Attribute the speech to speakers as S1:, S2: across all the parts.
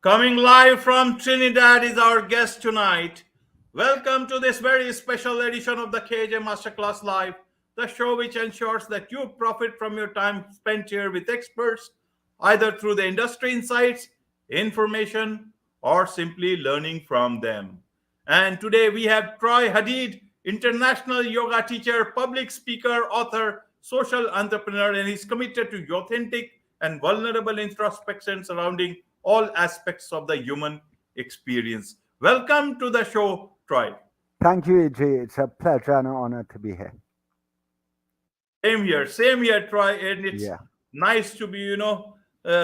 S1: Coming live from Trinidad is our guest tonight. Welcome to this very special edition of the KJ Masterclass Live, the show which ensures that you profit from your time spent here with experts, either through the industry insights, information, or simply learning from them. And today we have Troy Hadeed, international yoga teacher, public speaker, author, social entrepreneur, and he's committed to authentic and vulnerable introspection surrounding all aspects of the human experience. Welcome to the show, Troy.
S2: Thank you, AJ. It's a pleasure and an honor to be here.
S1: Same here, Troy. And it's
S2: Yeah,
S1: nice to be,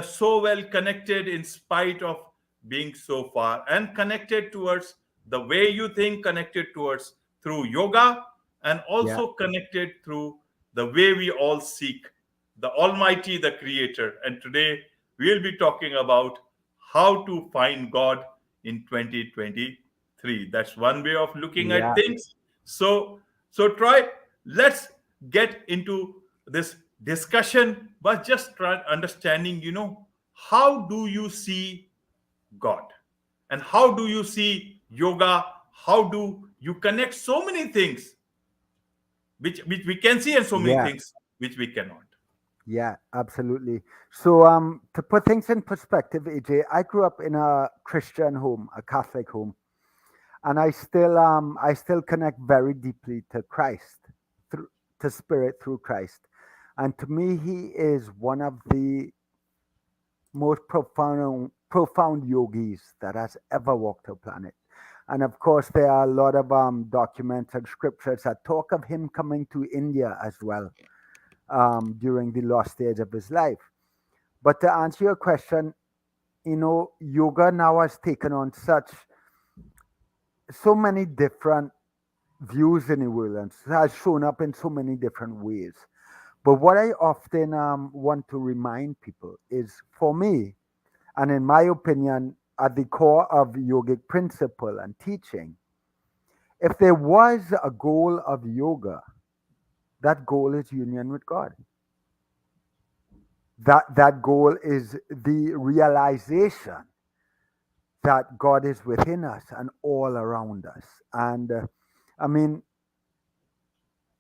S1: so well connected in spite of being so far and connected towards the way you think, connected towards through yoga, and
S2: yeah,
S1: also connected through the way we all seek the Almighty, the Creator. And today we'll be talking about how to find God in 2023. That's one way of looking at
S2: yeah,
S1: things. So Troy, let's get into this discussion, but just try understanding, how do you see God? And how do you see yoga? How do you connect so many things which we can see and so many
S2: yeah,
S1: things which we cannot?
S2: yeah, absolutely. So, to put things in perspective, AJ, I grew up in a Christian home, a Catholic home, and I still connect very deeply to Christ, through to Spirit through Christ, and to me, He is one of the most profound yogis that has ever walked the planet. And of course, there are a lot of documents and scriptures that talk of him coming to India as well during the last stage of his life. But to answer your question, yoga now has taken on so many different views in the world and has shown up in so many different ways. But what I often want to remind people is, for me, and in my opinion, at the core of yogic principle and teaching, if there was a goal of yoga, that goal is union with God. That goal is the realization that God is within us and all around us. And I mean,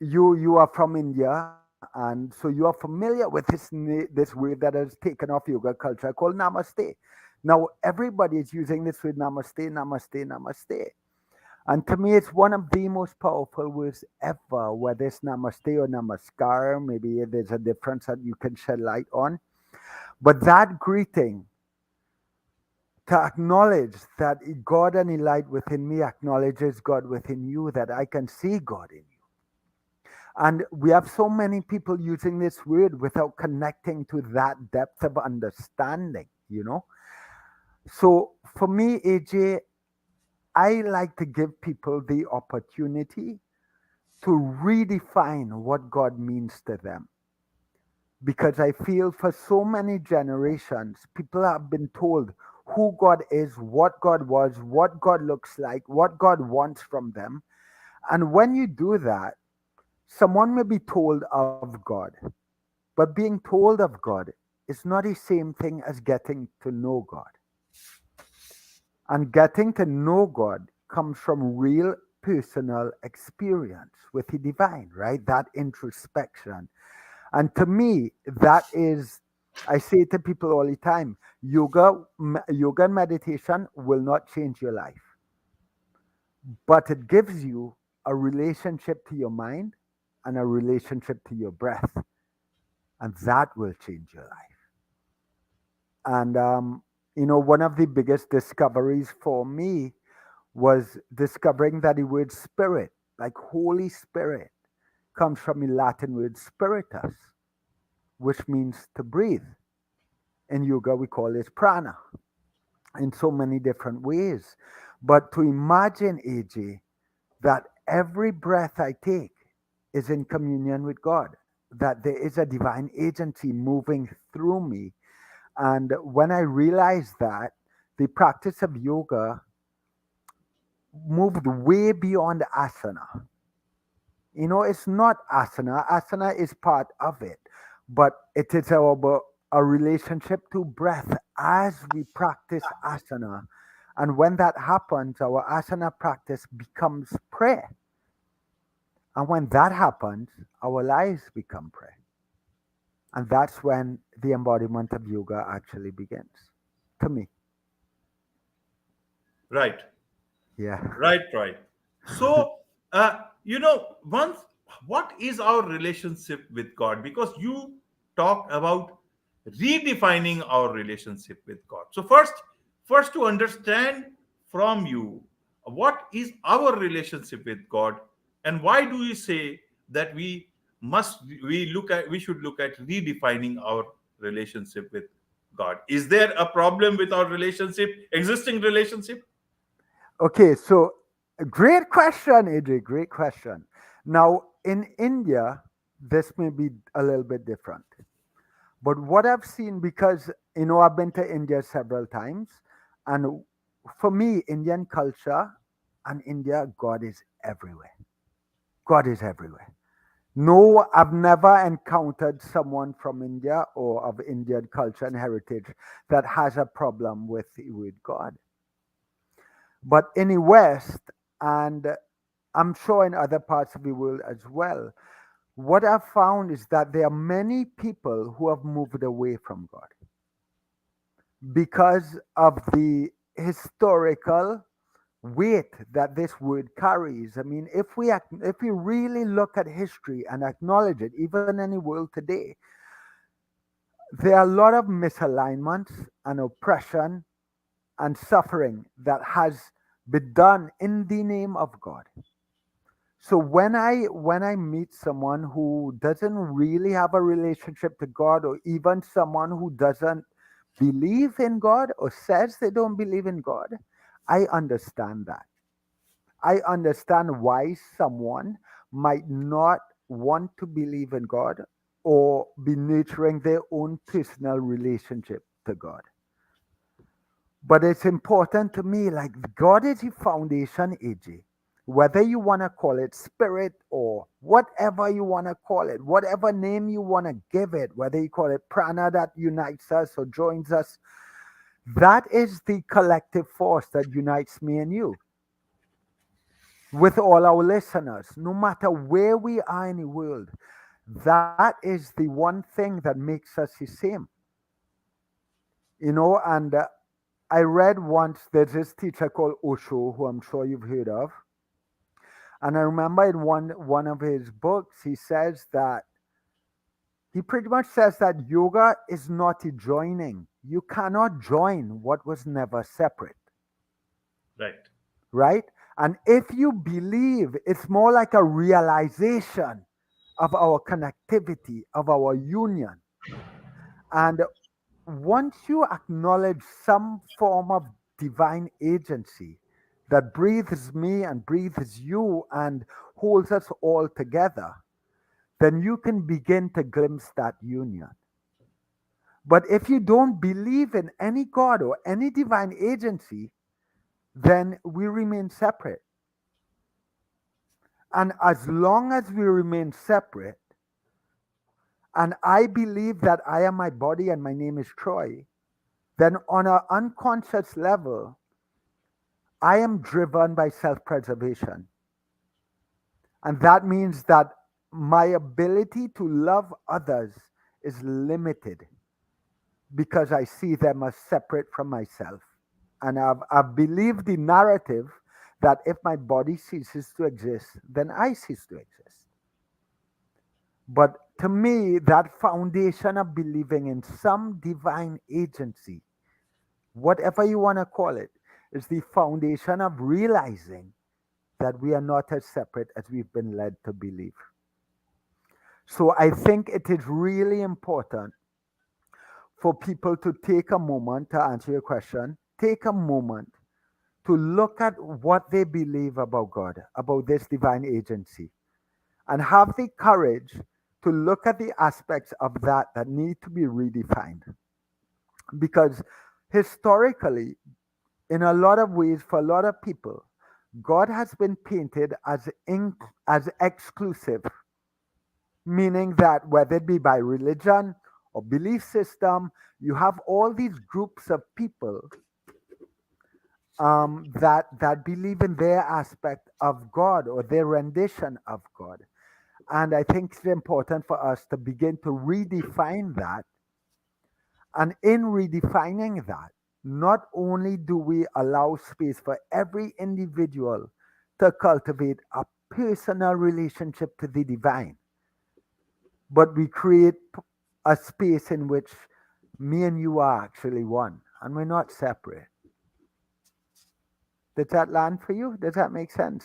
S2: you are from India, and so you are familiar with this word that has taken off yoga culture called Namaste. Now everybody is using this word Namaste, Namaste, Namaste. And to me, it's one of the most powerful words ever, whether it's namaste or namaskar. Maybe there's a difference that you can shed light on. But that greeting, to acknowledge that God and the light within me acknowledges God within you, that I can see God in you. And we have so many people using this word without connecting to that depth of understanding. So for me, AJ, I like to give people the opportunity to redefine what God means to them. Because I feel for so many generations, people have been told who God is, what God was, what God looks like, what God wants from them. And when you do that, someone may be told of God, but being told of God is not the same thing as getting to know God. And getting to know God comes from real personal experience with the divine, right? That introspection. And to me, that is, I say to people all the time, yoga and meditation will not change your life, but it gives you a relationship to your mind and a relationship to your breath, and that will change your life. And one of the biggest discoveries for me was discovering that the word spirit, like Holy Spirit, comes from the Latin word spiritus, which means to breathe. In yoga, we call it prana in so many different ways. But to imagine, AJ, that every breath I take is in communion with God, that there is a divine agency moving through me. And when I realized that, the practice of yoga moved way beyond asana. It's not asana. Asana is part of it, but it is a relationship to breath as we practice asana. And when that happens, our asana practice becomes prayer. And when that happens, our lives become prayer. And that's when the embodiment of yoga actually begins. To me.
S1: Right.
S2: Yeah.
S1: Right, right. So, once what is our relationship with God? Because you talked about redefining our relationship with God. So first to understand from you, what is our relationship with God, and why do you say that we should look at redefining our relationship with God? Is there a problem with our existing relationship?
S2: Okay, so great question, AJ. Great question. Now, in India, this may be a little bit different. But what I've seen, because I've been to India several times, and for me, Indian culture and India, God is everywhere. God is everywhere. No, I've never encountered someone from India or of Indian culture and heritage that has a problem with God. But in the West, and I'm sure in other parts of the world as well, what I've found is that there are many people who have moved away from God because of the historical weight that this word carries. I mean, if we really look at history and acknowledge it, even in the world today, there are a lot of misalignments and oppression and suffering that has been done in the name of God. So when I meet someone who doesn't really have a relationship to God, or even someone who doesn't believe in God or says they don't believe in God, I understand that. I understand why someone might not want to believe in God or be nurturing their own personal relationship to God. But it's important to me, like God is the foundation, AJ. Whether you want to call it spirit or whatever you want to call it, whatever name you want to give it, whether you call it prana that unites us or joins us, that is the collective force that unites me and you with all our listeners, no matter where we are in the world. That is the one thing that makes us the same, and I read once there's this teacher called Osho, who I'm sure you've heard of. And I remember in one of his books, he pretty much says that yoga is not a joining. You cannot join what was never separate,
S1: Right.
S2: right? And if you believe, it's more like a realization of our connectivity, of our union. And once you acknowledge some form of divine agency that breathes me and breathes you and holds us all together, then you can begin to glimpse that union. But if you don't believe in any God or any divine agency, then we remain separate. And as long as we remain separate, and I believe that I am my body and my name is Troy, then on an unconscious level, I am driven by self preservation. And that means that my ability to love others is limited because I see them as separate from myself. And I've believed the narrative that if my body ceases to exist, then I cease to exist. But to me, that foundation of believing in some divine agency, whatever you want to call it, is the foundation of realizing that we are not as separate as we've been led to believe. So I think it is really important for people to take a moment to answer your question, take a moment to look at what they believe about God, about this divine agency, and have the courage to look at the aspects of that need to be redefined. Because historically, in a lot of ways, for a lot of people, God has been painted as exclusive, meaning that whether it be by religion or belief system. You have all these groups of people that believe in their aspect of God or their rendition of God. And I think it's important for us to begin to redefine that. And in redefining that, not only do we allow space for every individual to cultivate a personal relationship to the divine, but we create a space in which me and you are actually one and we're not separate. Did that land for you? Does that make sense?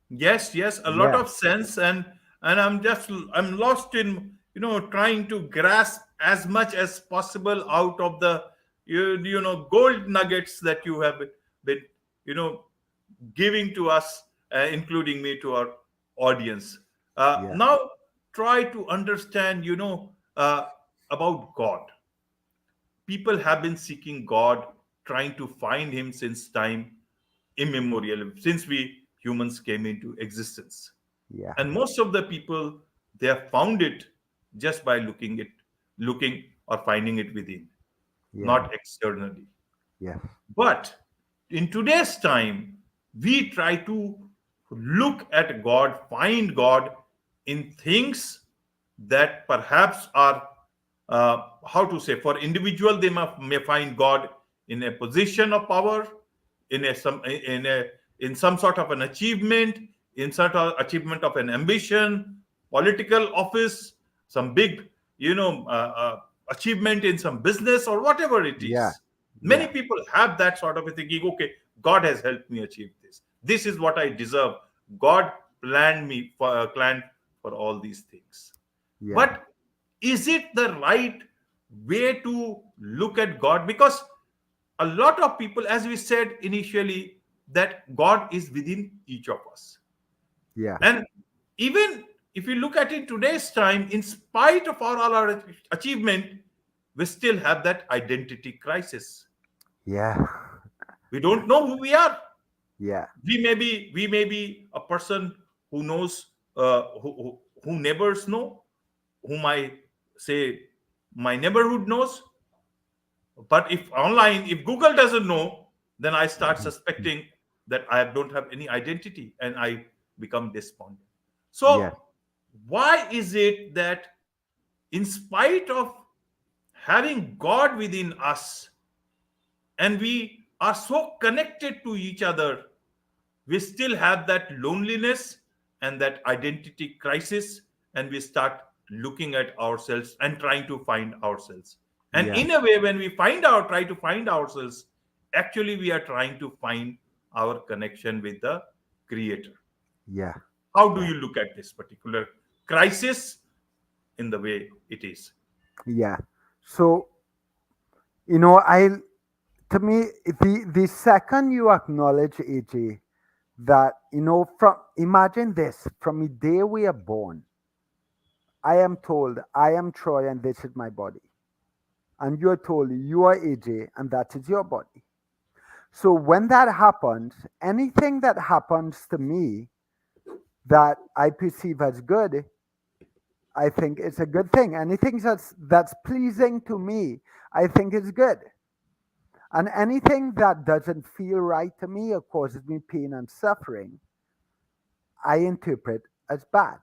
S1: Yes, yes, a lot
S2: Yeah,
S1: of sense, and I'm lost in trying to grasp as much as possible out of the gold nuggets that you have been you know giving to us, including me, to our audience.
S2: yeah,
S1: Now try to understand about God. People have been seeking God, trying to find him since time immemorial, since we humans came into existence.
S2: yeah,
S1: And most of the people, they have found it just by looking or finding it within,
S2: yeah,
S1: not externally.
S2: yes,
S1: But in today's time, we try to look at God, find God in things that perhaps are, how to say, for individual, they may find God in a position of power, in some sort of an achievement, in sort of achievement of an ambition, political office, some big, achievement in some business or whatever it
S2: yeah,
S1: is. Many
S2: yeah,
S1: people have that sort of a thinking. Okay, God has helped me achieve this. This is what I deserve. God planned for all these things.
S2: yeah,
S1: But is it the right way to look at God? Because a lot of people, as we said initially, that God is within each of us.
S2: yeah,
S1: And even if you look at it today's time, in spite of all our achievement, we still have that identity crisis.
S2: yeah,
S1: We don't know who we are.
S2: yeah,
S1: We may be a person who knows, who neighbors know, whom I say my neighborhood knows. But if online, if Google doesn't know, then I start suspecting that I don't have any identity and I become despondent.
S2: yeah,
S1: So, why is it that in spite of having God within us and we are so connected to each other, we still have that loneliness and that identity crisis, and we start looking at ourselves and trying to find ourselves? And
S2: yeah,
S1: in a way, when we try to find ourselves, actually we are trying to find our connection with the creator.
S2: yeah,
S1: How do
S2: yeah,
S1: you look at this particular crisis in the way it is?
S2: yeah. So, you know, I to me, the second you acknowledge, AJ, that from imagine this, from the day we are born, I am told I am Troy and this is my body, and you're told you are AJ and that is your body. So when that happens, anything that happens to me that I perceive as good, I think it's a good thing. Anything that's pleasing to me, I think is good. And anything that doesn't feel right to me or causes me pain and suffering, I interpret as bad.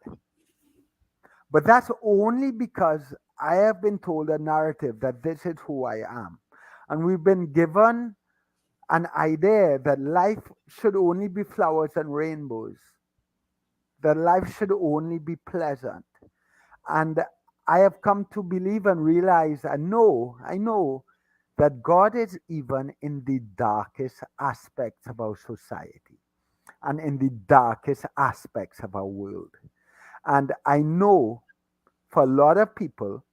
S2: But that's only because I have been told a narrative that this is who I am. And we've been given an idea that life should only be flowers and rainbows, that life should only be pleasant. And I have come to believe and realize I know that God is even in the darkest aspects of our society and in the darkest aspects of our world. And I know for a lot of people,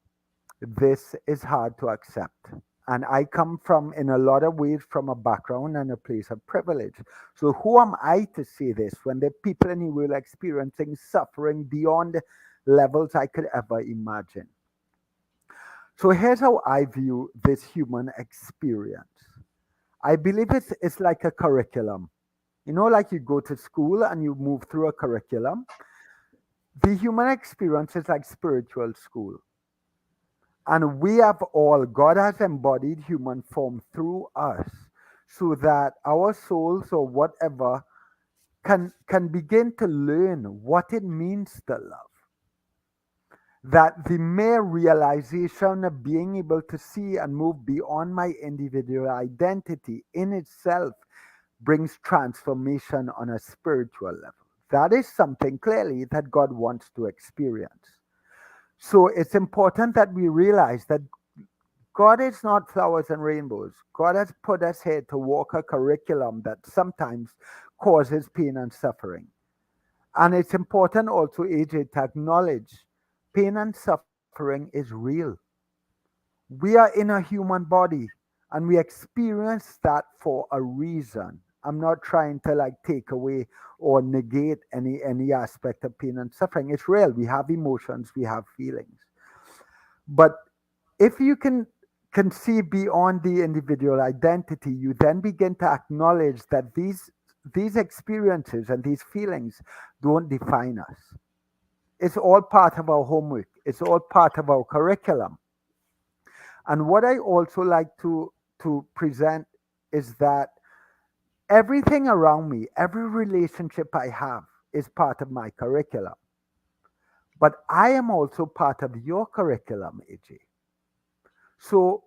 S2: this is hard to accept. And I come from, in a lot of ways, from a background and a place of privilege. So who am I to say this when the people in the world are experiencing suffering beyond levels I could ever imagine? So here's how I view this human experience. I believe it's like a curriculum. Like you go to school and you move through a curriculum. The human experience is like spiritual school. And we have all, God has embodied human form through us so that our souls or whatever can begin to learn what it means to love. That the mere realization of being able to see and move beyond my individual identity in itself brings transformation on a spiritual level. That is something clearly that God wants to experience. So it's important that we realize that God is not flowers and rainbows. God has put us here to walk a curriculum that sometimes causes pain and suffering. And it's important also, AJ, to acknowledge pain and suffering is real. We are in a human body and we experience that for a reason. I'm not trying to like take away or negate any aspect of pain and suffering. It's real. We have emotions, we have feelings. But if you can see beyond the individual identity, you then begin to acknowledge that these experiences and these feelings don't define us. It's all part of our homework. It's all part of our curriculum. And what I also like to present is that everything around me, every relationship I have is part of my curriculum. But I am also part of your curriculum, AJ. So,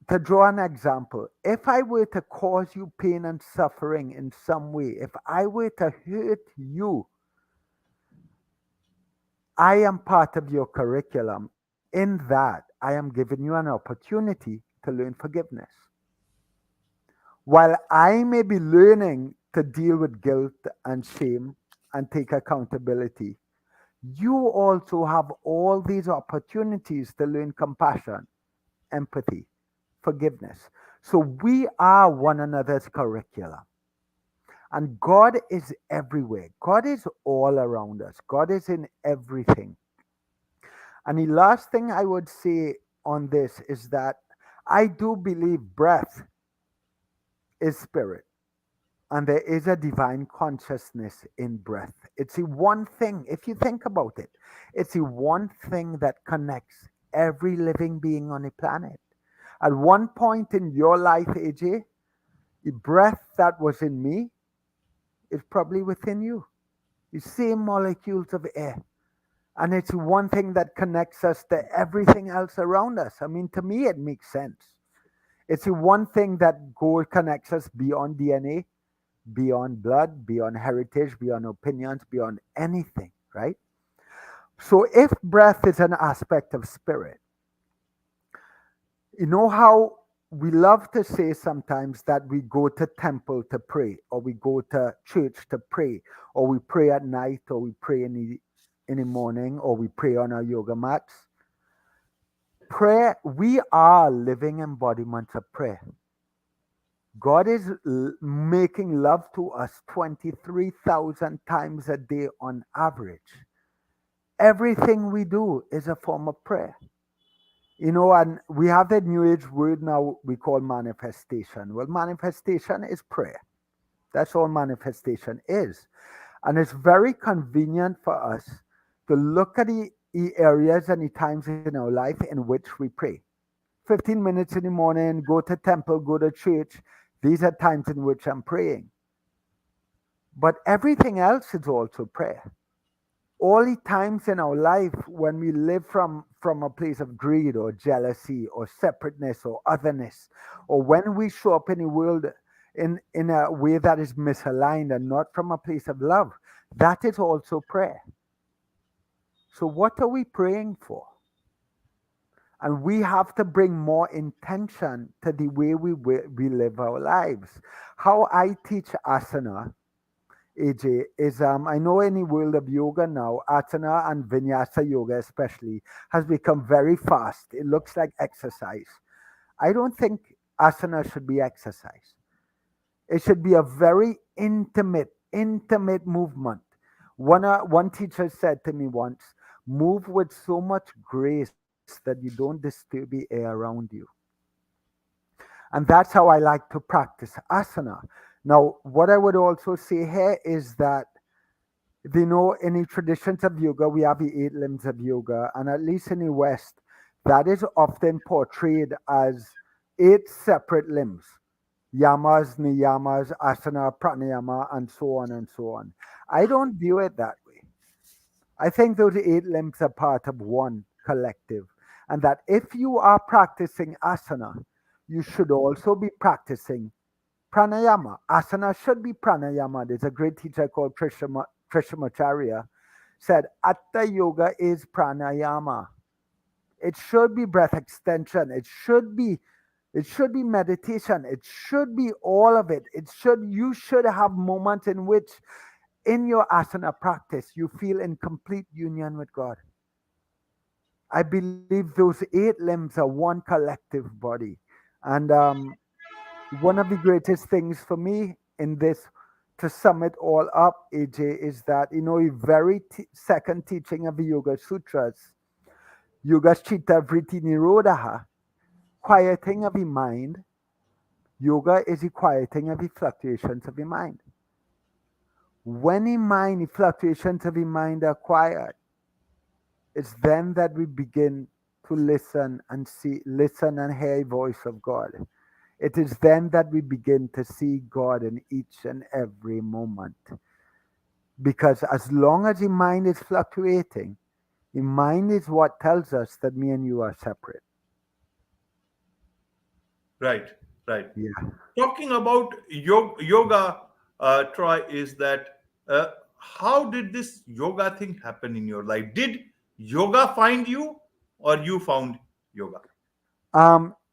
S2: to draw an example, if I were to cause you pain and suffering in some way, if I were to hurt you, I am part of your curriculum. In that, I am giving you an opportunity to learn forgiveness. While I may be learning to deal with guilt and shame and take accountability, you also have all these opportunities to learn compassion, empathy, forgiveness. So we are one another's curriculum. And God is everywhere. God is all around us. God is in everything. And the last thing I would say on this is that I do believe breath is spirit. And there is a divine consciousness in breath. It's the one thing, if you think about it, it's the one thing that connects every living being on the planet. At one point in your life, AJ, the breath that was in me is probably within you. The same molecules of air. And it's one thing that connects us to everything else around us. I mean, to me, it makes sense. It's the one thing that connects us beyond DNA, beyond blood, beyond heritage, beyond opinions, beyond anything, right? So if breath is an aspect of spirit, you know how we love to say sometimes that we go to temple to pray, or we go to church to pray, or we pray at night, or we pray in the morning, or we pray on our yoga mats. Prayer, we are living embodiments of prayer. God is making love to us 23,000 times a day on average. Everything we do is a form of prayer. You know, and we have that new age word now we call manifestation. Well, manifestation is prayer. That's all manifestation is. And it's very convenient for us to look at the areas and the times in our life in which we pray. 15 minutes in the morning, go to temple, go to church. These are times in which I'm praying. But everything else is also prayer. All the times in our life when we live from a place of greed or jealousy or separateness or otherness, or when we show up in the world in a way that is misaligned and not from a place of love, that is also prayer. So what are we praying for? And we have to bring more intention to the way we live our lives. How I teach asana, AJ, is I know in the world of yoga now, asana and vinyasa yoga especially has become very fast. It looks like exercise. I don't think asana should be exercise. It should be a very intimate movement. One teacher said to me once, move with so much grace that you don't disturb the air around you. And that's how I like to practice asana. Now, what I would also say here is that, you know, in the traditions of yoga, we have the eight limbs of yoga, and at least in the West, that is often portrayed as 8 separate limbs: yamas, niyamas, asana, pranayama, and so on and so on. I don't view it that way. I think those 8 limbs are part of one collective, and that if you are practicing asana, you should also be practicing pranayama. Asana should be pranayama. There's a great teacher called Krishnamacharya said, Atta Yoga is pranayama. It should be breath extension. It should be meditation. It should be all of it. You should have moments in which in your asana practice you feel in complete union with God. I believe those 8 limbs are one collective body. And one of the greatest things for me in this, to sum it all up, AJ, is that, a very second teaching of the Yoga Sutras, Yoga Chitta Vritti Nirodha, quieting of the mind. Yoga is the quieting of the fluctuations of the mind. When the fluctuations of the mind are quiet, it's then that we begin to listen and hear a voice of God. It is then that we begin to see God in each and every moment. Because as long as the mind is fluctuating, the mind is what tells us that me and you are separate.
S1: Right, right.
S2: Yeah.
S1: Talking about yoga, Troy, is that how did this yoga thing happen in your life? Did yoga find you, or you found yoga?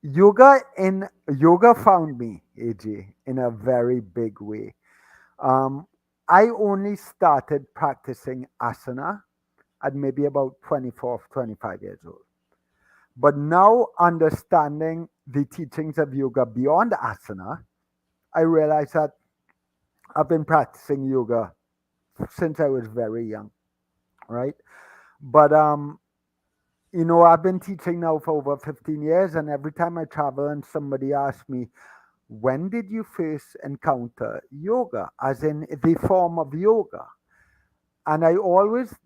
S2: Yoga found me, AJ, in a very big way. Um, I only started practicing asana at maybe about 24, 25 years old. But now, understanding the teachings of yoga beyond asana, I realized that I've been practicing yoga since I was very young, right? But I've been teaching now for over 15 years, and every time I travel and somebody asks me, when did you first encounter yoga, as in the form of yoga? And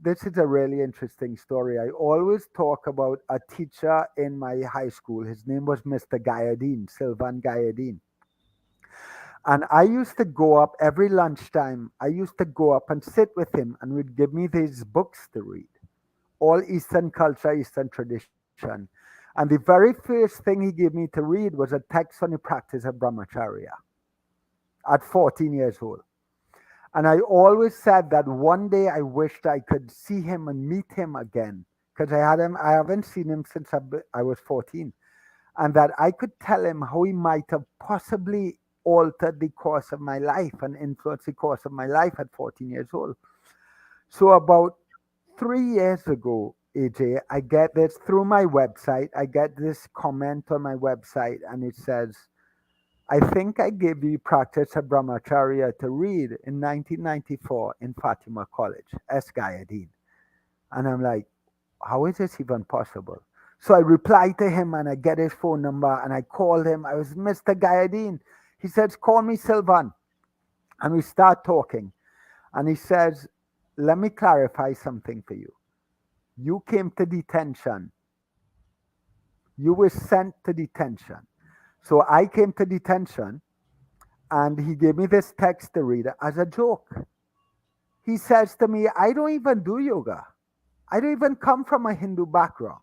S2: this is a really interesting story. I always talk about a teacher in my high school. His name was Mr. Gayadeen, Sylvan Gayadeen. And I used to go up every lunchtime. I used to go up and sit with him, and would give me these books to read, all Eastern culture, Eastern tradition. And the very first thing he gave me to read was a text on the practice of brahmacharya at 14 years old. And I always said that one day I wished I could see him and meet him again, because I haven't seen him since I was 14, and that I could tell him how he might have possibly altered the course of my life and influenced the course of my life at 14 years old. So about 3 years ago, AJ, I get this through my website. I get this comment on my website, and it says, I think I gave you Practice of Brahmacharya to read in 1994 in Fatima College, S. Gayadeen. And I'm like, how is this even possible? So I reply to him, and I get his phone number, and I called him. I was Mr. Gayadeen. He says, call me Sylvan. And we start talking. And he says, let me clarify something for you. You came to detention. You were sent to detention. So I came to detention, and he gave me this text to read as a joke. He says to me, I don't even do yoga. I don't even come from a Hindu background.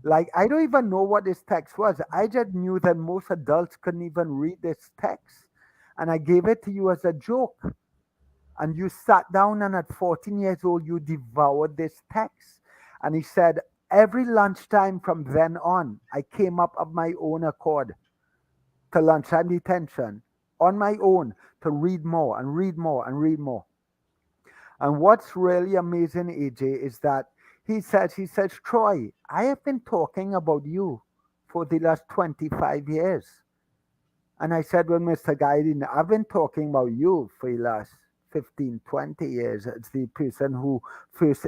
S2: Like, I don't even know what this text was. I just knew that most adults couldn't even read this text. And I gave it to you as a joke. And you sat down, and at 14 years old, you devoured this text. And he said, every lunchtime from then on, I came up of my own accord to lunchtime detention on my own to read more and read more and read more. And what's really amazing, AJ, is that he says, Troy, I have been talking about you for the last 25 years. And I said, well, Mr. Guiding, I've been talking about you for the last 15, 20 years as the person who first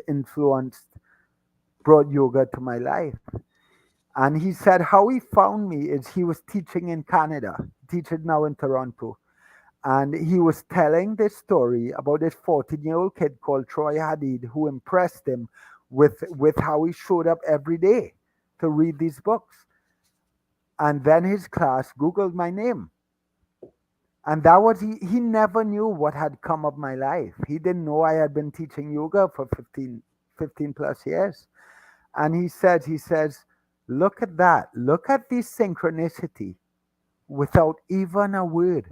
S2: brought yoga to my life. And he said how he found me is he was teaching in Canada, teaching now in Toronto. And he was telling this story about this 14-year-old kid called Troy Hadeed, who impressed him with how he showed up every day to read these books. And then his class Googled my name. And that was, he never knew what had come of my life. He didn't know I had been teaching yoga for 15 plus years. And he says, look at that. Look at this synchronicity without even a word.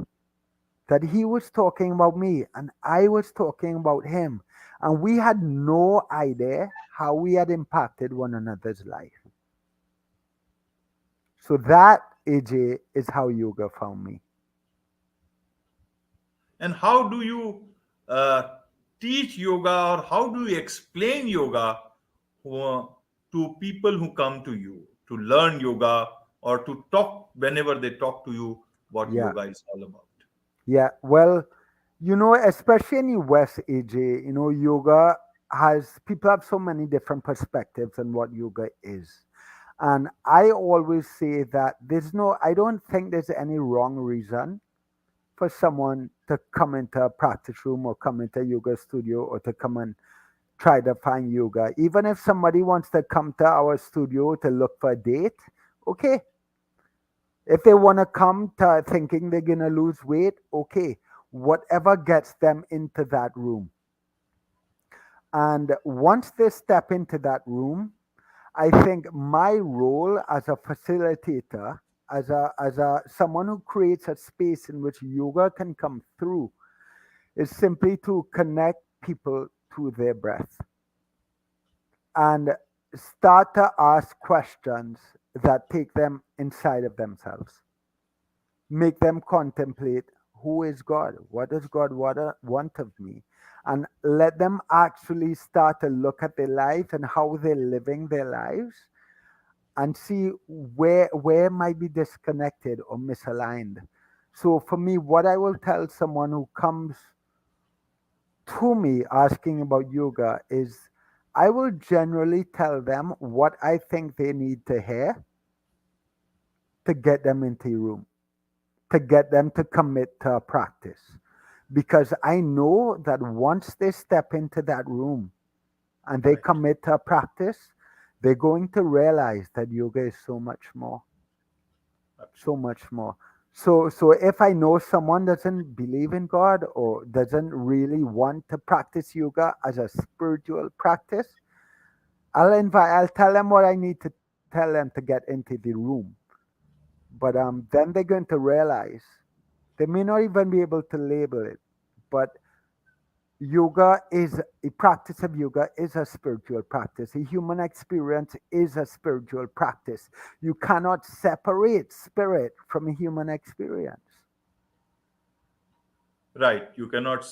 S2: That he was talking about me and I was talking about him. And we had no idea how we had impacted one another's life. So that, AJ, is how yoga found me.
S1: And how do you uh, teach yoga, or how do you explain yoga uh, to people who come to you to learn yoga, or to talk whenever they talk to you what
S2: Yeah.
S1: yoga is all about?
S2: Yeah. Well, especially in the West, AJ, yoga has, people have so many different perspectives on what yoga is. And I always say that I don't think there's any wrong reason for someone to come into a practice room or come into a yoga studio or to come and try to find yoga. Even if somebody wants to come to our studio to look for a date, okay. If they want to come to thinking they're going to lose weight, okay. Whatever gets them into that room. And once they step into that room, I think my role as a facilitator, as a someone who creates a space in which yoga can come through, is simply to connect people to their breath and start to ask questions that take them inside of themselves, make them contemplate, who is God? What does God want of me? And let them actually start to look at their lives and how they're living their lives and see where might be disconnected or misaligned. So for me, what I will tell someone who comes to me asking about yoga is, I will generally tell them what I think they need to hear to get them into your room, to get them to commit to a practice. Because I know that once they step into that room and they
S1: Right.
S2: commit to a practice, they're going to realize that yoga is so much more, so
S1: Absolutely.
S2: much more. So if I know someone doesn't believe in God or doesn't really want to practice yoga as a spiritual practice, I'll tell them what I need to tell them to get into the room. But then they're going to realize they may not even be able to label it, but a practice of yoga is a spiritual practice. A human experience is a spiritual practice. You cannot separate spirit from a human experience.
S1: Right. You cannot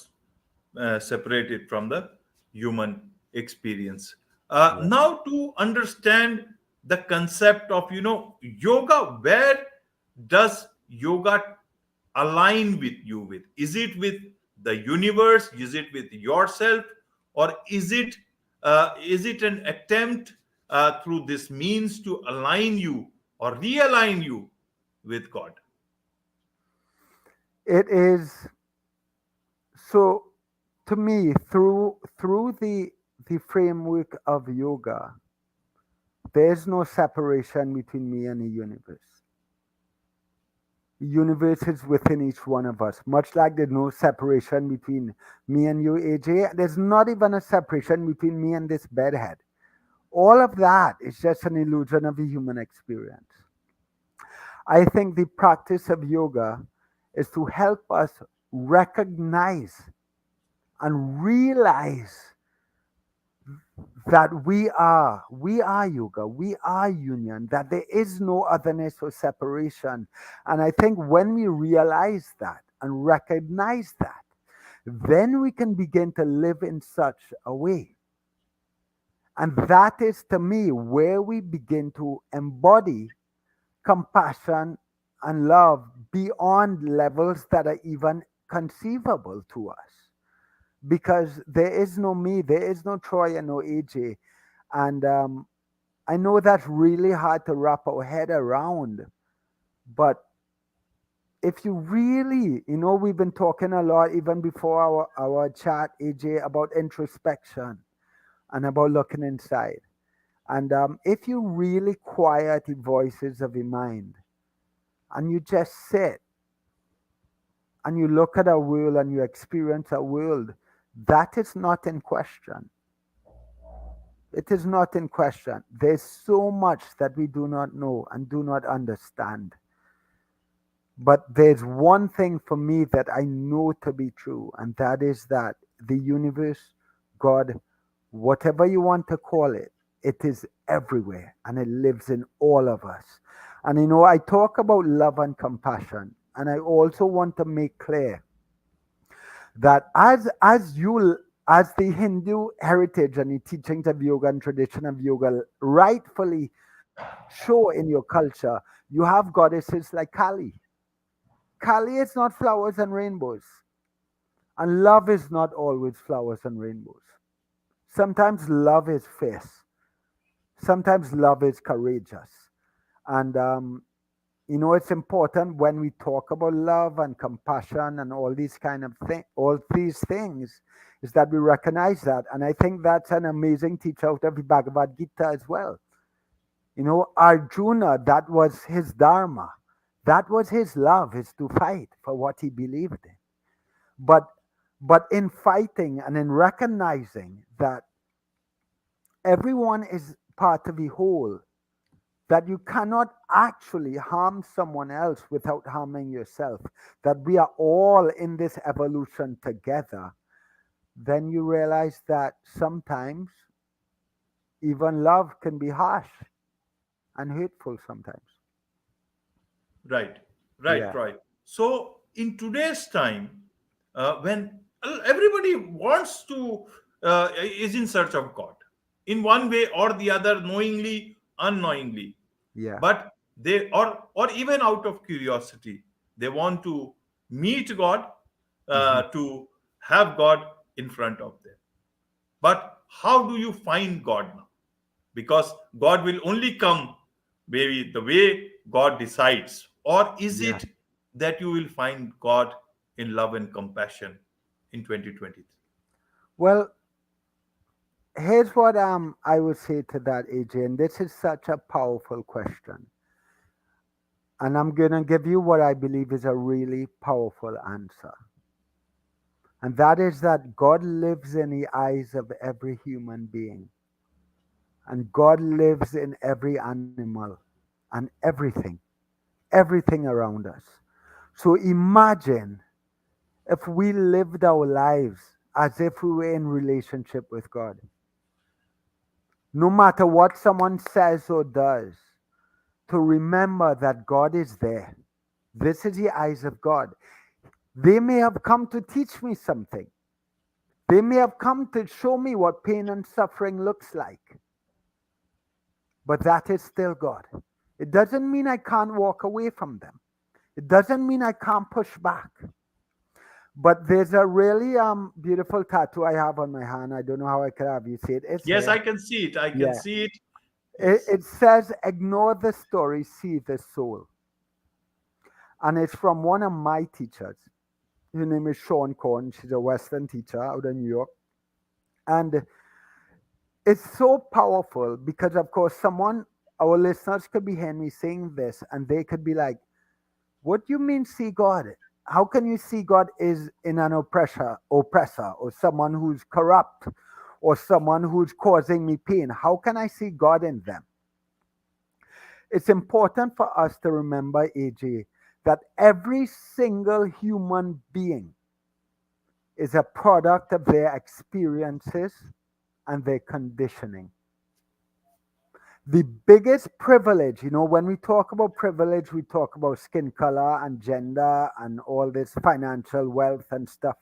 S1: separate it from the human experience.
S2: Yeah.
S1: Now, to understand the concept of yoga, where does yoga align with you? With, is it with the universe? Is it with yourself? Or is it an attempt through this means to align you or realign you with God?
S2: It is, so to me, through the framework of yoga, there's no separation between me and the universe. The universe is within each one of us, much like there's no separation between me and you, AJ. There's not even a separation between me and this bedhead. All of that is just an illusion of a human experience. I think the practice of yoga is to help us recognize and realize that we are yoga, we are union, that there is no otherness or separation. And I think when we realize that and recognize that, then we can begin to live in such a way. And that is, to me, where we begin to embody compassion and love beyond levels that are even conceivable to us. Because there is no me, there is no Troy and no AJ. And I know that's really hard to wrap our head around. But if you really, we've been talking a lot even before our chat, AJ, about introspection and about looking inside. And if you really quiet the voices of your mind and you just sit and you look at a world and you experience a world, that is not in question. It is not in question. There's so much that we do not know and do not understand. But there's one thing for me that I know to be true, and that is that the universe, God, whatever you want to call it, it is everywhere and it lives in all of us. And I talk about love and compassion, and I also want to make clear that as the Hindu heritage and the teachings of yoga and tradition of yoga rightfully show in your culture, you have goddesses like Kali. Kali is not flowers and rainbows, and love is not always flowers and rainbows. Sometimes love is fierce. Sometimes love is courageous, and it's important when we talk about love and compassion and all these kind of all these things, is that we recognize that. And I think that's an amazing teaching out of the Bhagavad Gita as well. Arjuna, that was his dharma, that was his love, is to fight for what he believed in. But in fighting and in recognizing that everyone is part of the whole, that you cannot actually harm someone else without harming yourself, that we are all in this evolution together, then you realize that sometimes even love can be harsh and hurtful sometimes.
S1: Right, right,
S2: Yeah,
S1: Troy. So, in today's time, when everybody wants to, is in search of God in one way or the other, knowingly, unknowingly,
S2: yeah,
S1: but they, or even out of curiosity, they want to meet God,
S2: hmm,
S1: to have God in front of them. But how do you find God now? Because God will only come maybe the way God decides. Or is
S2: yeah.
S1: it that you will find God in love and compassion in 2023?
S2: Well, here's what I would say to that, AJ, and this is such a powerful question. And I'm going to give you what I believe is a really powerful answer. And that is that God lives in the eyes of every human being. And God lives in every animal and everything around us. So imagine if we lived our lives as if we were in relationship with God. No matter what someone says or does, to remember that God is there. This is the eyes of God. They may have come to teach me something. They may have come to show me what pain and suffering looks like. But that is still God. It doesn't mean I can't walk away from them. It doesn't mean I can't push back. But there's a really beautiful tattoo I have on my hand. I don't know how I could have you see it. It's
S1: Yes,
S2: here.
S1: I can see it. I can
S2: Yeah.
S1: see it.
S2: It,
S1: Yes.
S2: it says, ignore the story, see the soul. And it's from one of my teachers. Her name is Sean Corn. She's a Western teacher out of New York. And it's so powerful because, of course, our listeners could be hearing me saying this and they could be like, what do you mean see God? How can you see God is in an oppressor or someone who's corrupt or someone who's causing me pain? How can I see God in them? It's important for us to remember, AJ, that every single human being is a product of their experiences and their conditioning. The biggest privilege, when we talk about privilege, we talk about skin color and gender and all this financial wealth and stuff.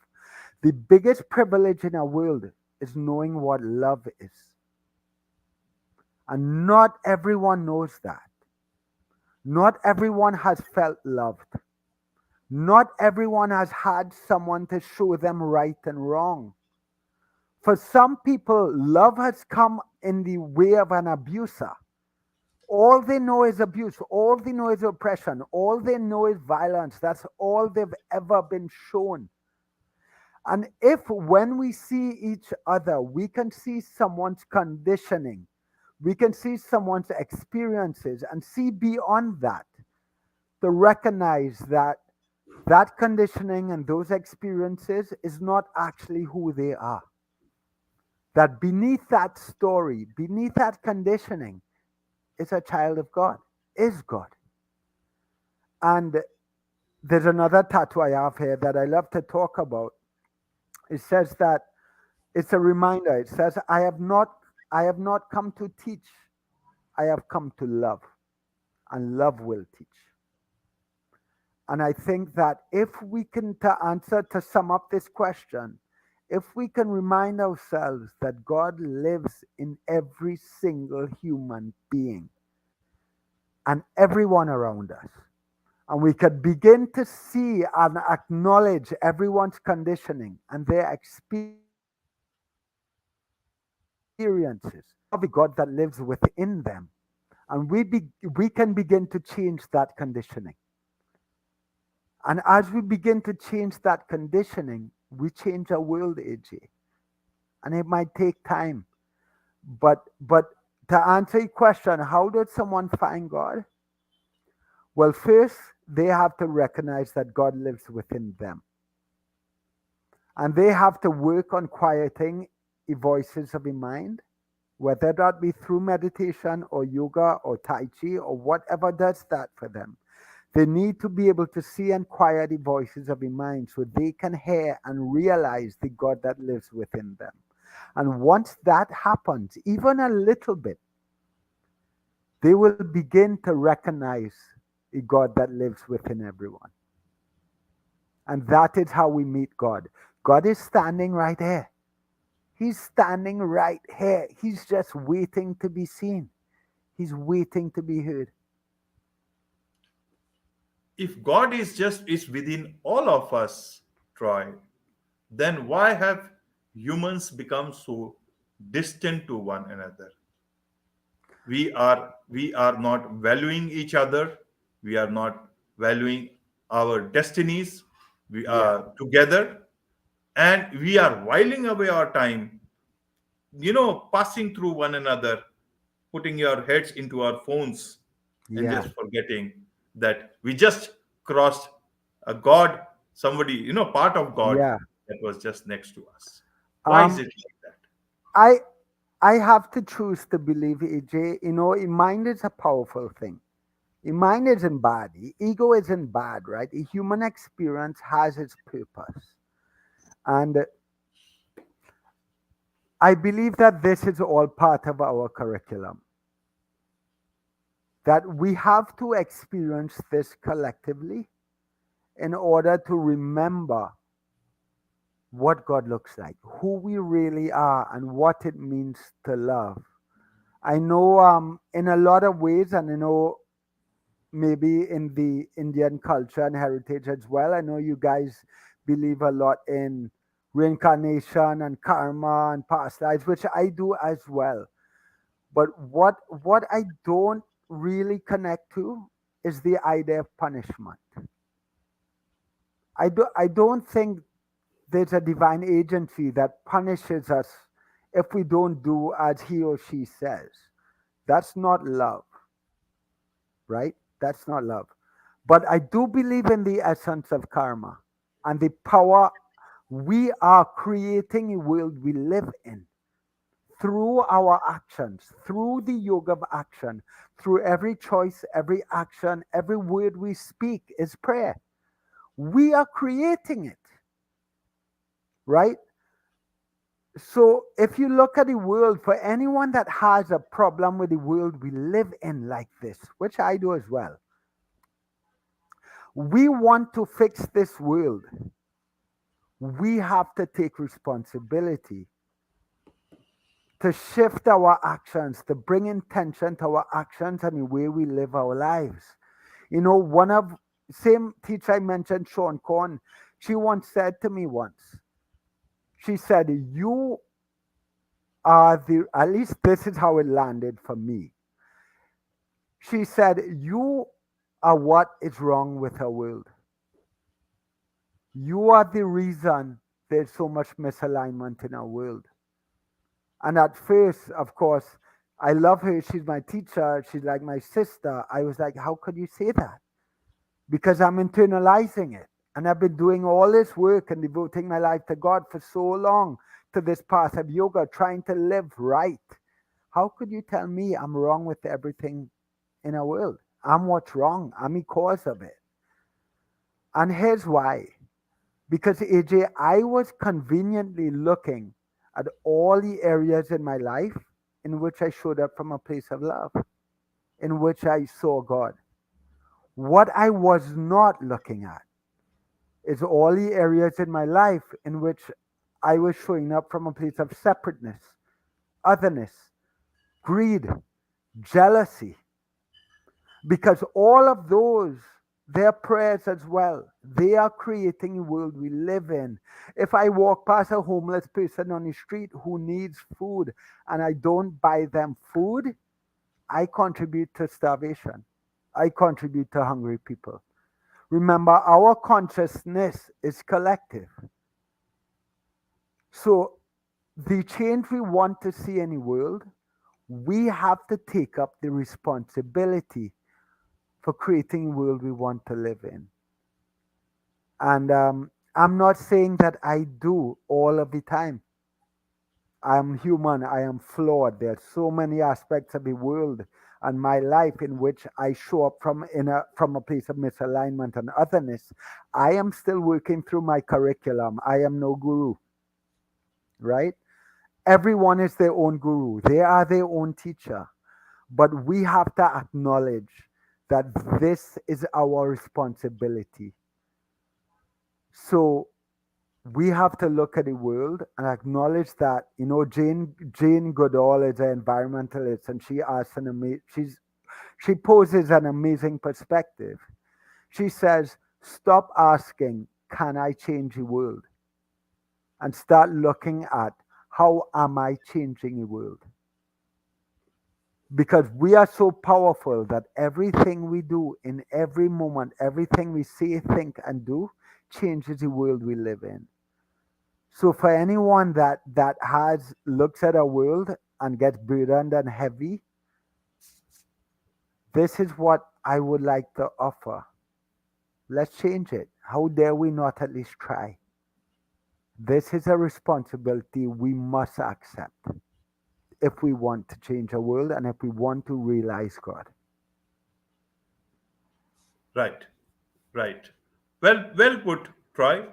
S2: The biggest privilege in our world is knowing what love is. And not everyone knows that. Not everyone has felt loved. Not everyone has had someone to show them right and wrong. For some people, love has come in the way of an abuser. All they know is abuse. All they know is oppression. All they know is violence. That's all they've ever been shown. And if when we see each other, we can see someone's conditioning We can see someone's experiences and see beyond that to recognize that that conditioning and those experiences is not actually who they are. That beneath that story, beneath that conditioning, is a child of God, is God. And there's another tattoo I have here that I love to talk about. It says that it's a reminder. It says, I have not come to teach, I have come to love, and love will teach. And I think that if we can, to sum up this question, if we can remind ourselves that God lives in every single human being and everyone around us, and we could begin to see and acknowledge everyone's conditioning and their experiences, of the God that lives within them, and we can begin to change that conditioning. And as we begin to change that conditioning, we change our world, AJ. And it might take time. But to answer your question, how did someone find God? Well, first they have to recognize that God lives within them. And they have to work on quieting the voices of the mind, whether that be through meditation or yoga or Tai Chi or whatever does that for them. They need to be able to see and quiet the voices of the mind so they can hear and realize the God that lives within them. And once that happens, even a little bit, they will begin to recognize a God that lives within everyone. And that is how we meet God. God is standing right here. He's standing right here. He's just waiting to be seen. He's waiting to be heard.
S1: If God is within all of us, Troy, then why have humans become so distant to one another? We are not valuing each other. We are not valuing our destinies. We
S2: Yeah,
S1: are together, and we are whiling away our time, passing through one another, putting your heads into our phones, and
S2: yeah,
S1: just forgetting that we just crossed a God, somebody, part of God
S2: yeah.
S1: that was just next to us. Why is
S2: Um,
S1: it like that?
S2: I I have to choose to believe, AJ. Mind is a powerful thing. Mind isn't bad. Ego isn't bad, right? A human experience has its purpose. And I believe that this is all part of our curriculum. That we have to experience this collectively in order to remember what God looks like, who we really are, and what it means to love. I know in a lot of ways, and maybe in the Indian culture and heritage as well. I know you guys believe a lot in reincarnation and karma and past lives, which I do as well. But what I don't really connect to is the idea of punishment. I don't think there's a divine agency that punishes us if we don't do as he or she says. That's not love, right? That's not love. But I do believe in the essence of karma and the power. We are creating a world we live in through our actions, through the yoga of action, through every choice, every action, every word we speak is prayer. We are creating it, right? So if you look at the world, for anyone that has a problem with the world we live in like this, which I do as well, we want to fix this world. We have to take responsibility to shift our actions, to bring intention to our actions and the way we live our lives. One of same teacher I mentioned, Sean Corn, she once said to me once, she said, you are at least this is how it landed for me. She said, you are what is wrong with our world. You are the reason there's so much misalignment in our world. And at first, of course, I love her. She's my teacher. She's like my sister. I was like, how could you say that? Because I'm internalizing it. And I've been doing all this work and devoting my life to God for so long to this path of yoga, trying to live right. How could you tell me I'm wrong with everything in our world? I'm what's wrong. I'm the cause of it. And here's why. Because AJ, I was conveniently looking at all the areas in my life in which I showed up from a place of love, in which I saw God. What I was not looking at is all the areas in my life in which I was showing up from a place of separateness, otherness, greed, jealousy, because all of those, they're prayers as well. They are creating the world we live in. If I walk past a homeless person on the street who needs food and I don't buy them food, I contribute to starvation. I contribute to hungry people. Remember, our consciousness is collective. So the change we want to see in the world, we have to take up the responsibility for creating the world we want to live in. And I'm not saying that I do all of the time. I'm human, I am flawed. There are so many aspects of the world and my life in which I show up from a place of misalignment and otherness. I am still working through my curriculum. I am no guru, right? Everyone is their own guru. They are their own teacher. But we have to acknowledge that this is our responsibility. So we have to look at the world and acknowledge that, Jane Goodall is an environmentalist, and she poses an amazing perspective. She says, stop asking, can I change the world? And start looking at, how am I changing the world? Because we are so powerful that everything we do in every moment, everything we say, think, and do changes the world we live in. So for anyone that has looks at our world and gets burdened and heavy, this is what I would like to offer. Let's change it. How dare we not at least try? This is a responsibility we must accept if we want to change our world and if we want to realize God.
S1: Right, right. Well put, Troy.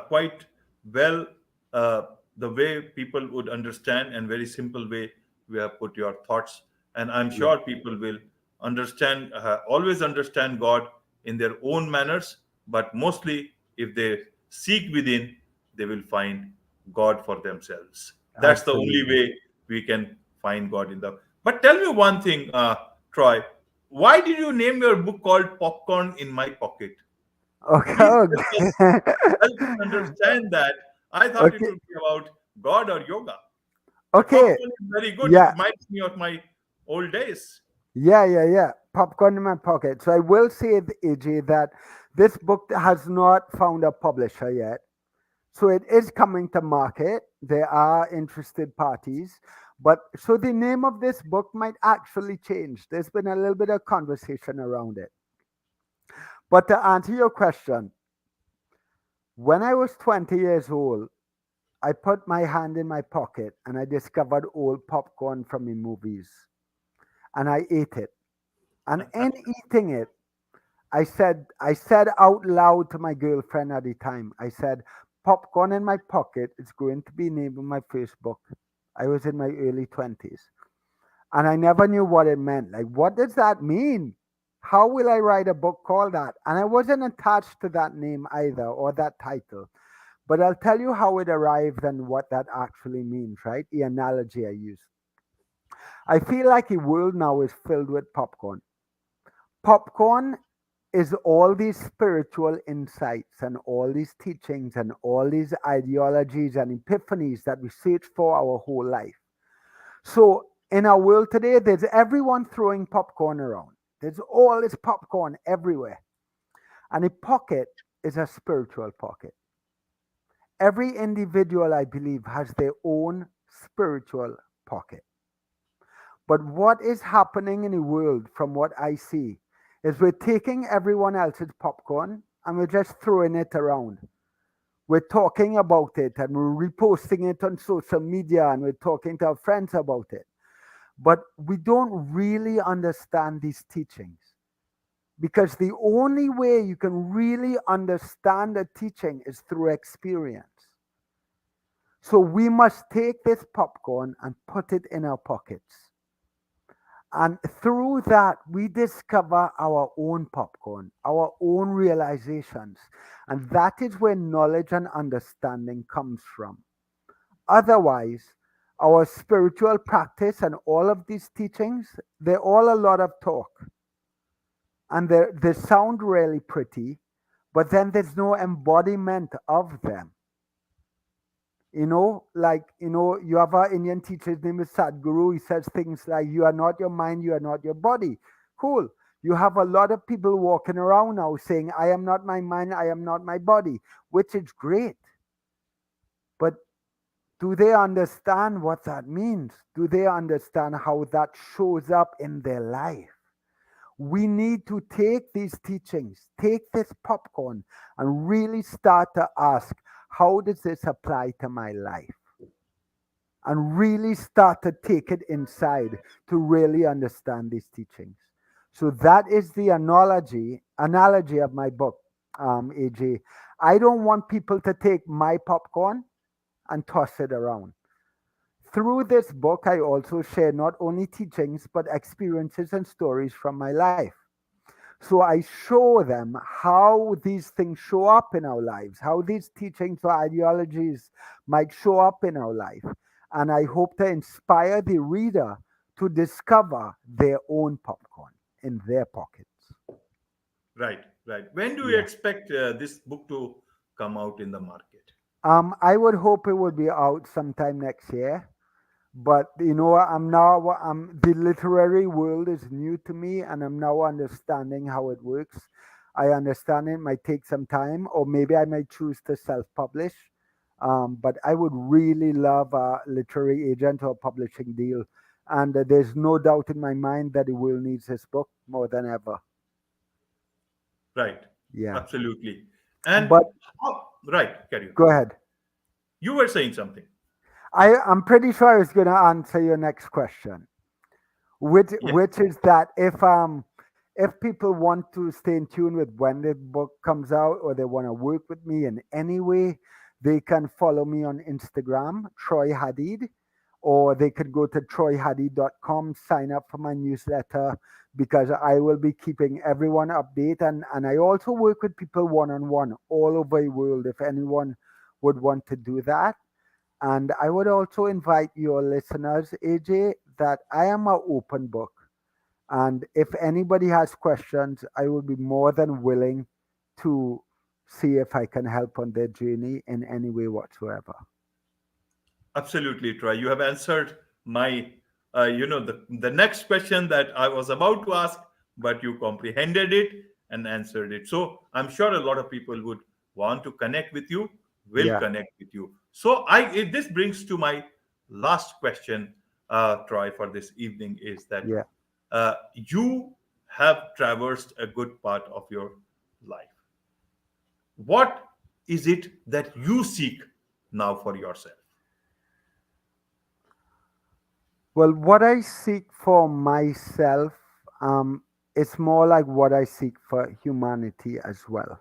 S1: Quite well. Uh, the way people would understand, and very simple way we have put your thoughts, and I'm
S2: Yeah,
S1: sure people will understand. Always understand God in their own manners, but mostly if they seek within, they will find God for themselves. That's the only
S2: absolutely.
S1: way we can find God in the. But tell me one thing, Troy. Why did you name your book called Popcorn in My Pocket? Please
S2: Okay.
S1: help us understand that. I thought it
S2: Okay.
S1: would be about God or yoga, but
S2: Okay.
S1: popcorn is very good. It
S2: Yeah.
S1: reminds me of my old days.
S2: Yeah. Popcorn in my pocket. So I will say, AJ, that this book has not found a publisher yet. So it is coming to market. There are interested parties. But so the name of this book might actually change. There's been a little bit of conversation around it. But to answer your question, when I was 20 years old, I put my hand in my pocket and I discovered old popcorn from the movies and I ate it. And in eating it, I said out loud to my girlfriend at the time, I said, popcorn in my pocket is going to be named my first book. I was in my early 20s. And I never knew what it meant. Like, what does that mean? How will I write a book called that? And I wasn't attached to that name either or that title. But I'll tell you how it arrived and what that actually means, right? The analogy I use. I feel like the world now is filled with popcorn. Popcorn is all these spiritual insights and all these teachings and all these ideologies and epiphanies that we search for our whole life. So in our world today, there's everyone throwing popcorn around. There's all this popcorn everywhere. And a pocket is a spiritual pocket. Every individual, I believe, has their own spiritual pocket. But what is happening in the world, from what I see, is we're taking everyone else's popcorn and we're just throwing it around. We're talking about it and we're reposting it on social media and we're talking to our friends about it. But we don't really understand these teachings, because the only way you can really understand a teaching is through experience. So we must take this popcorn and put it in our pockets. And through that, we discover our own popcorn, our own realizations. And that is where knowledge and understanding comes from. Otherwise, our spiritual practice and all of these teachings, they're all a lot of talk. And they sound really pretty, but then there's no embodiment of them. You have an Indian teacher, his name is Sadhguru. He says things like, "You are not your mind, you are not your body." Cool. You have a lot of people walking around now saying, "I am not my mind, I am not my body," which is great. But do they understand what that means? Do they understand how that shows up in their life? We need to take these teachings, take this popcorn, and really start to ask, how does this apply to my life? And really start to take it inside to really understand these teachings. So that is the analogy of my book, AJ. I don't want people to take my popcorn and toss it around. Through this book, I also share not only teachings, but experiences and stories from my life. So I show them how these things show up in our lives, how these teachings or ideologies might show up in our life. And I hope to inspire the reader to discover their own popcorn in their pockets.
S1: Right, right. When do you
S2: Yeah.
S1: expect this book to come out in the market?
S2: I would hope it would be out sometime next year. But I'm the literary world is new to me, and I'm now understanding how it works. I understand it might take some time, or maybe I might choose to self-publish. But I would really love a literary agent or publishing deal, and there's no doubt in my mind that the world needs this book more than ever.
S1: Right,
S2: Yeah.
S1: absolutely. And
S2: But
S1: right, carry on.
S2: go ahead.
S1: You were saying something.
S2: I'm pretty sure I was going to answer your next question, which
S1: Yes,
S2: which is that if people want to stay in tune with when the book comes out, or they want to work with me in any way, they can follow me on Instagram, Troy Hadeed, or they could go to troyhadeed.com, sign up for my newsletter, because I will be keeping everyone updated, and I also work with people one on one all over the world if anyone would want to do that. And I would also invite your listeners, AJ, that I am an open book. And if anybody has questions, I will be more than willing to see if I can help on their journey in any way whatsoever.
S1: absolutely, Troy. You have answered my, the next question that I was about to ask, but you comprehended it and answered it. So I'm sure a lot of people would want to connect with you, will
S2: Yeah,
S1: connect with you. So this brings to my last question, Troy, for this evening is that
S2: yeah.
S1: you have traversed a good part of your life. What is it that you seek now for yourself?
S2: Well, what I seek for myself, it's more like what I seek for humanity as well.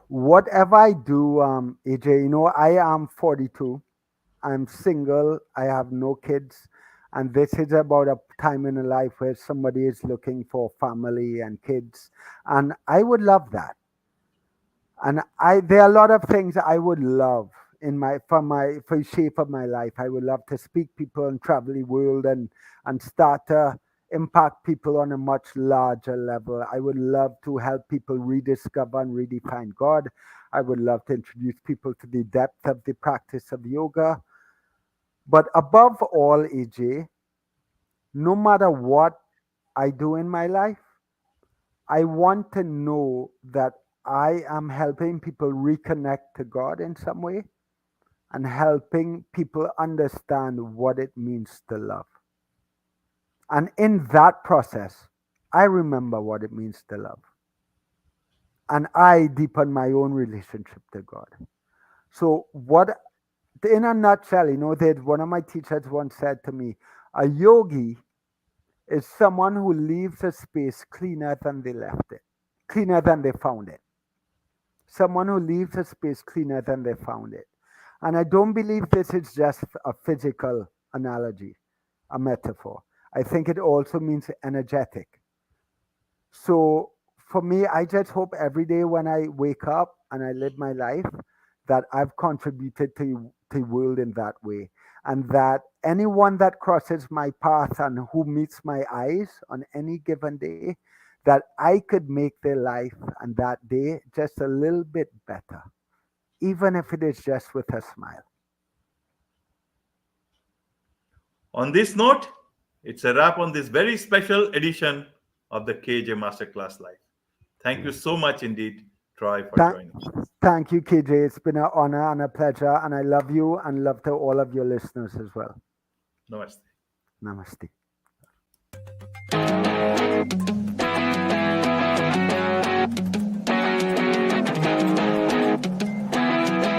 S2: Whatever I do, AJ, I am 42. I'm single. I have no kids. And this is about a time in a life where somebody is looking for family and kids. And I would love that. And there are a lot of things I would love in for the shape of my life. I would love to speak people and travel the world, and start to impact people on a much larger level. I would love to help people rediscover and redefine God. I would love to introduce people to the depth of the practice of yoga. But above all, AJ, no matter what I do in my life, I want to know that I am helping people reconnect to God in some way, and helping people understand what it means to love. And in that process, I remember what it means to love. And I deepen my own relationship to God. So, what, in a nutshell, that one of my teachers once said to me, a yogi is someone who leaves a space cleaner than they left it, cleaner than they found it. Someone who leaves a space cleaner than they found it. And I don't believe this is just a physical analogy, a metaphor. I think it also means energetic. So for me, I just hope every day when I wake up and I live my life that I've contributed to the world in that way. And that anyone that crosses my path and who meets my eyes on any given day, that I could make their life and that day just a little bit better, even if it is just with a smile.
S1: On this note, it's a wrap on this very special edition of the KJ Masterclass Live. Thank you so much indeed, Troy, for
S2: Thank,
S1: joining.
S2: thank you, KJ. It's been an honor and a pleasure, and I love you and love to all of your listeners as well.
S1: Namaste.
S2: Namaste.